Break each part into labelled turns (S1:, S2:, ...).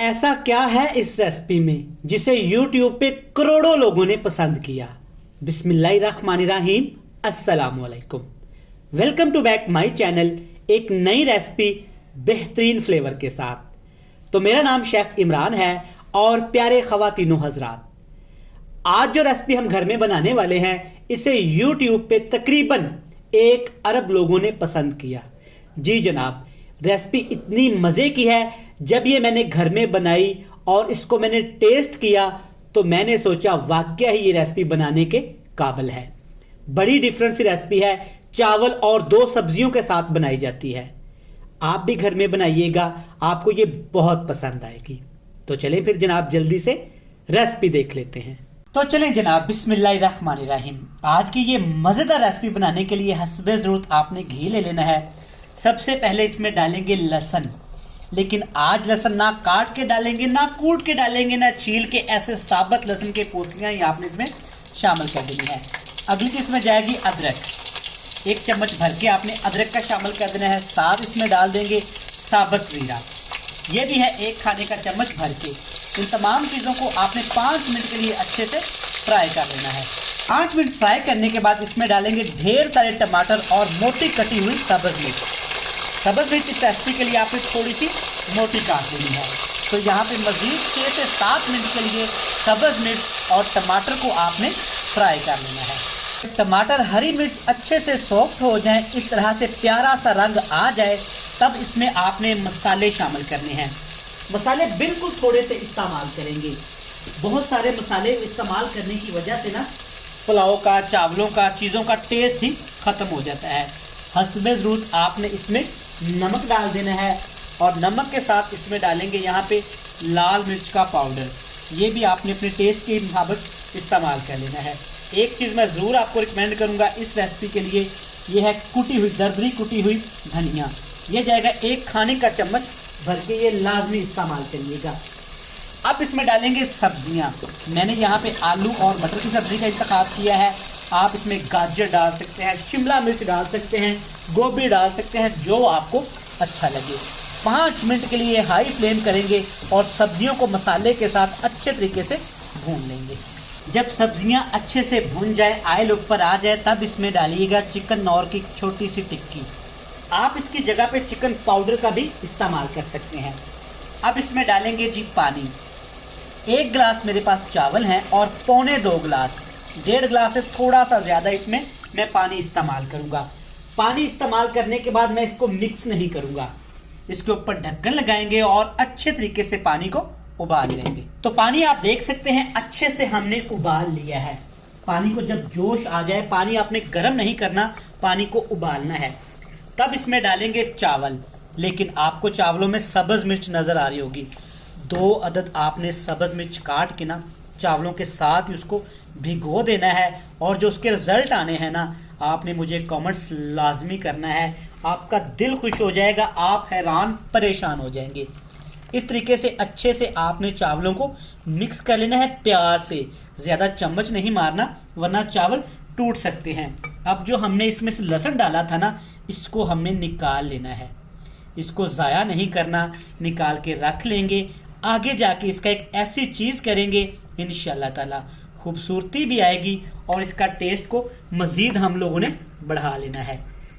S1: ऐसा क्या है इस रेसिपी में जिसे YouTube पे करोड़ों लोगों ने पसंद किया। बिस्मिल्लाहिर्रहमानिर्रहीम, अस्सलाम वालेकुम। Welcome to back my channel, एक नई रेसिपी बेहतरीन फ्लेवर के साथ। तो मेरा नाम शेफ इमरान है और प्यारे ख्वातीनो हजरात, आज जो रेसिपी हम घर में बनाने वाले हैं इसे YouTube पे तकरीबन 1 अरब लोगों ने पसंद किया। जी जनाब, रेसिपी इतनी मजे की है, जब ये मैंने घर में बनाई और इसको मैंने टेस्ट किया तो मैंने सोचा वाकया ही ये रेसिपी बनाने के काबिल है। बड़ी डिफरेंट सी रेसिपी है, चावल और 2 सब्जियों के साथ बनाई जाती है। आप भी घर में बनाइएगा, आपको ये बहुत पसंद आएगी। तो चलें फिर जनाब जल्दी से रेसिपी देख लेते हैं। तो चलें जनाब, बिस्मिल्लाहिर्रहमानिर्रहीम। आज की ये मजेदार रेसिपी बनाने के लिए हस्बे जरूरत आपने घी ले लेना है। सबसे पहले इसमें डालेंगे लहसुन, लेकिन आज लहसुन ना काट के डालेंगे, ना कूट के डालेंगे, ना छील के, ऐसे साबुत लहसुन के पोटलियां ही आपने इसमें शामिल कर देनी है। अगली चीज में जाएगी अदरक, 1 चम्मच भर के आपने अदरक का शामिल कर देना है। साथ इसमें डाल देंगे साबुत जीरा, ये भी है 1 खाने का चम्मच भर के। इन तमाम चीज़ों को आपने 5 मिनट के लिए अच्छे से फ्राई कर लेना है। 5 मिनट फ्राई करने के बाद इसमें डालेंगे ढेर सारे टमाटर और मोटी कटी हुई सब्ज़ मिर्च। सब्ज़ मिर्च इस रेसिपी के लिए आपने थोड़ी सी मोटी काट देनी है। तो यहाँ पे मज़ीद 6 से 7 मिनट के लिए सब्ज़ मिर्च और टमाटर को आपने फ्राई कर लेना है। टमाटर हरी मिर्च अच्छे से सॉफ्ट हो जाए, इस तरह से प्यारा सा रंग आ जाए, तब इसमें आपने मसाले शामिल करने हैं। मसाले बिल्कुल थोड़े से इस्तेमाल करेंगे, बहुत सारे मसाले इस्तेमाल करने की वजह से ना पुलाव का, चावलों का, चीज़ों का टेस्ट ही ख़त्म हो जाता है। हस्बे ज़रूरत आपने इसमें नमक डाल देना है और नमक के साथ इसमें डालेंगे यहाँ पे लाल मिर्च का पाउडर। ये भी आपने अपने टेस्ट के मुताबिक इस्तेमाल कर लेना है। एक चीज़ मैं ज़रूर आपको रिकमेंड करूँगा इस रेसिपी के लिए, ये है कुटी हुई, दरदरी कुटी हुई धनिया। ये जाएगा 1 खाने का चम्मच भर के, ये लाजमी इस्तेमाल करिएगा। अब इसमें डालेंगे सब्जियां। मैंने यहाँ पे आलू और मटर की सब्ज़ी का इंतखाब किया है। आप इसमें गाजर डाल सकते हैं, शिमला मिर्च डाल सकते हैं, गोभी डाल सकते हैं, जो आपको अच्छा लगे। 5 मिनट के लिए हाई फ्लेम करेंगे और सब्जियों को मसाले के साथ अच्छे तरीके से भून लेंगे। जब सब्जियां अच्छे से भून जाए, ऑयल ऊपर आ जाए, तब इसमें डालिएगा चिकन नौर की छोटी सी टिक्की। आप इसकी जगह पे चिकन पाउडर का भी इस्तेमाल कर सकते हैं। अब इसमें डालेंगे जी पानी। 1 गिलास मेरे पास चावल हैं और 2.25 गिलास, 1.5 गिलास से थोड़ा सा ज़्यादा इसमें मैं पानी इस्तेमाल करूँगा। पानी इस्तेमाल करने के बाद मैं इसको मिक्स नहीं करूँगा, इसके ऊपर ढक्कन लगाएंगे और अच्छे तरीके से पानी को उबाल लेंगे। तो पानी आप देख सकते हैं अच्छे से हमने उबाल लिया है। पानी को जब जोश आ जाए, पानी आपने गर्म नहीं करना, पानी को उबालना है। तब इसमें डालेंगे चावल, लेकिन आपको चावलों में सब्ज़ मिर्च नज़र आ रही होगी। 2 अदद आपने सब्ज़ मिर्च काट के ना चावलों के साथ ही उसको भिगो देना है, और जो उसके रिजल्ट आने हैं ना, आपने मुझे कमेंट्स लाजमी करना है। आपका दिल खुश हो जाएगा, आप हैरान परेशान हो जाएंगे। इस तरीके से अच्छे से आपने चावलों को मिक्स कर लेना है प्यार से, ज़्यादा चम्मच नहीं मारना वरना चावल टूट सकते हैं। अब जो हमने इसमें से लहसुन डाला था ना, इसको हमने निकाल लेना है, इसको ज़ाया नहीं करना, निकाल के रख लेंगे। आगे जाके इसका एक ऐसी चीज़ करेंगे इंशाल्लाह ताला, खूबसूरती भी आएगी और इसका टेस्ट को मज़ीद हम लोगों ने बढ़ा लेना है।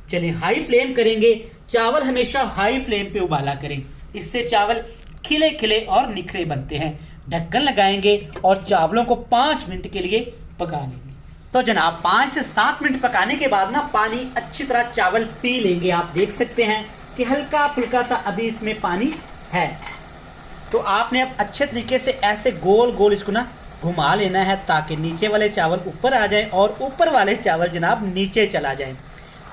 S1: चलिए हाई फ्लेम करेंगे, चावल हमेशा हाई फ्लेम पे उबाला करें, इससे चावल खिले खिले और निखरे बनते हैं। ढक्कन लगाएंगे और चावलों को 5 मिनट के लिए पका लेंगे। तो जनाब 5 से 7 मिनट पकाने के बाद ना पानी अच्छी तरह चावल पी लेंगे। आप देख सकते हैं कि हल्का फुल्का सा अभी इसमें पानी है। तो आपने अब अच्छे तरीके से ऐसे गोल गोल इसको ना घुमा लेना है, ताकि नीचे वाले चावल ऊपर आ जाएं और ऊपर वाले चावल जनाब नीचे चला जाएं।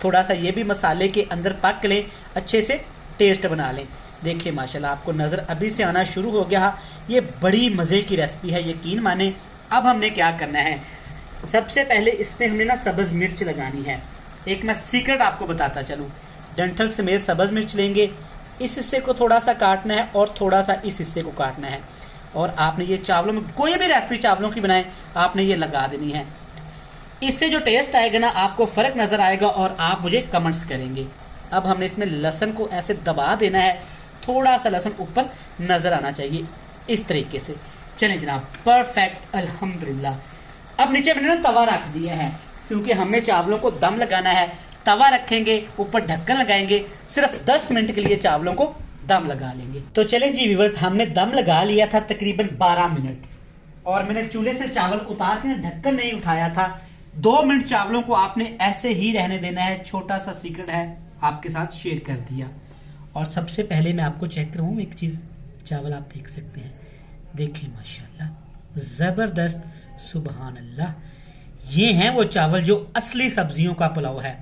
S1: थोड़ा सा ये भी मसाले के अंदर पक लें, अच्छे से टेस्ट बना लें। देखिए माशाल्लाह आपको नज़र अभी से आना शुरू हो गया। ये बड़ी मज़े की रेसिपी है, यकीन माने। अब हमने क्या करना है, सबसे पहले इसमें हमने ना सब्ज़ मिर्च लगानी है। एक मैं सीक्रेट आपको बताता चलूँ, डंठल समेत सब्ज़ मिर्च लेंगे, इस हिस्से को थोड़ा सा काटना है और थोड़ा सा इस हिस्से को काटना है, और आपने ये चावलों में, कोई भी रेसिपी चावलों की बनाएं, आपने ये लगा देनी है। इससे जो टेस्ट आएगा ना, आपको फ़र्क नज़र आएगा और आप मुझे कमेंट्स करेंगे। अब हमने इसमें लहसुन को ऐसे दबा देना है, थोड़ा सा लहसुन ऊपर नजर आना चाहिए, इस तरीके से। चलें जनाब, परफेक्ट, अल्हम्दुलिल्लाह। अब नीचे मैंने ना तवा रख दिया है, क्योंकि हमें चावलों को दम लगाना है। तवा रखेंगे, ऊपर ढक्कन लगाएंगे, सिर्फ 10 मिनट के लिए चावलों को दम लगा लेंगे। तो चलें जी व्यूअर्स, हमने दम लगा लिया था तकरीबन 12 मिनट, और मैंने चूल्हे से चावल उतार के ढक्कन नहीं उठाया था। 2 मिनट चावलों को आपने ऐसे ही रहने देना है। छोटा सा सीक्रेट है, आपके साथ शेयर कर दिया। और सबसे पहले मैं आपको चेक करवाऊँ एक चीज़, चावल आप देख सकते हैं, देखें माशाल्लाह ज़बरदस्त, सुबहान अल्लाह। ये हैं वो चावल जो असली सब्जियों का पुलाव है,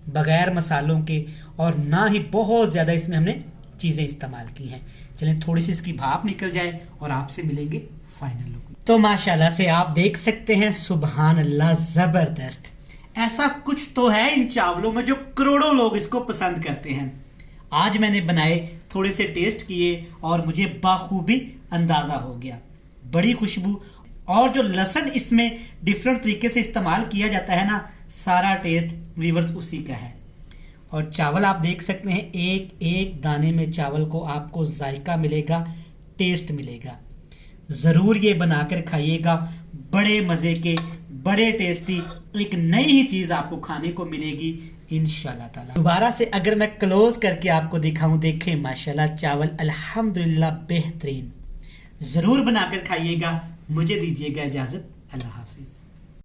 S1: बगैर मसालों के, और ना ही बहुत ज़्यादा इसमें हमने चीज़ें इस्तेमाल की हैं। चलें थोड़ी सी इसकी भाप निकल जाए और आपसे मिलेंगे फाइनल लुक। तो माशाल्लाह से आप देख सकते हैं, सुबहान अल्लाह, ज़बरदस्त। ऐसा कुछ तो है इन चावलों में जो करोड़ों लोग इसको पसंद करते हैं। आज मैंने बनाए, थोड़े से टेस्ट किए और मुझे बाखूबी अंदाज़ा हो गया। बड़ी खुशबू, और जो लहसुन इसमें डिफरेंट तरीके से इस्तेमाल किया जाता है ना, सारा टेस्ट वीवर्स उसी का है। और चावल आप देख सकते हैं, एक एक दाने में चावल को आपको जायका मिलेगा, टेस्ट मिलेगा। ज़रूर ये बनाकर खाइएगा, बड़े मज़े के, बड़े टेस्टी, एक नई ही चीज़ आपको खाने को मिलेगी इंशाल्लाह ताला। दोबारा से अगर मैं क्लोज करके आपको दिखाऊं, देखें माशाल्लाह चावल अल्हम्दुलिल्लाह बेहतरीन। ज़रूर बनाकर खाइएगा। मुझे दीजिएगा इजाज़त, अल्लाह हाफिज़।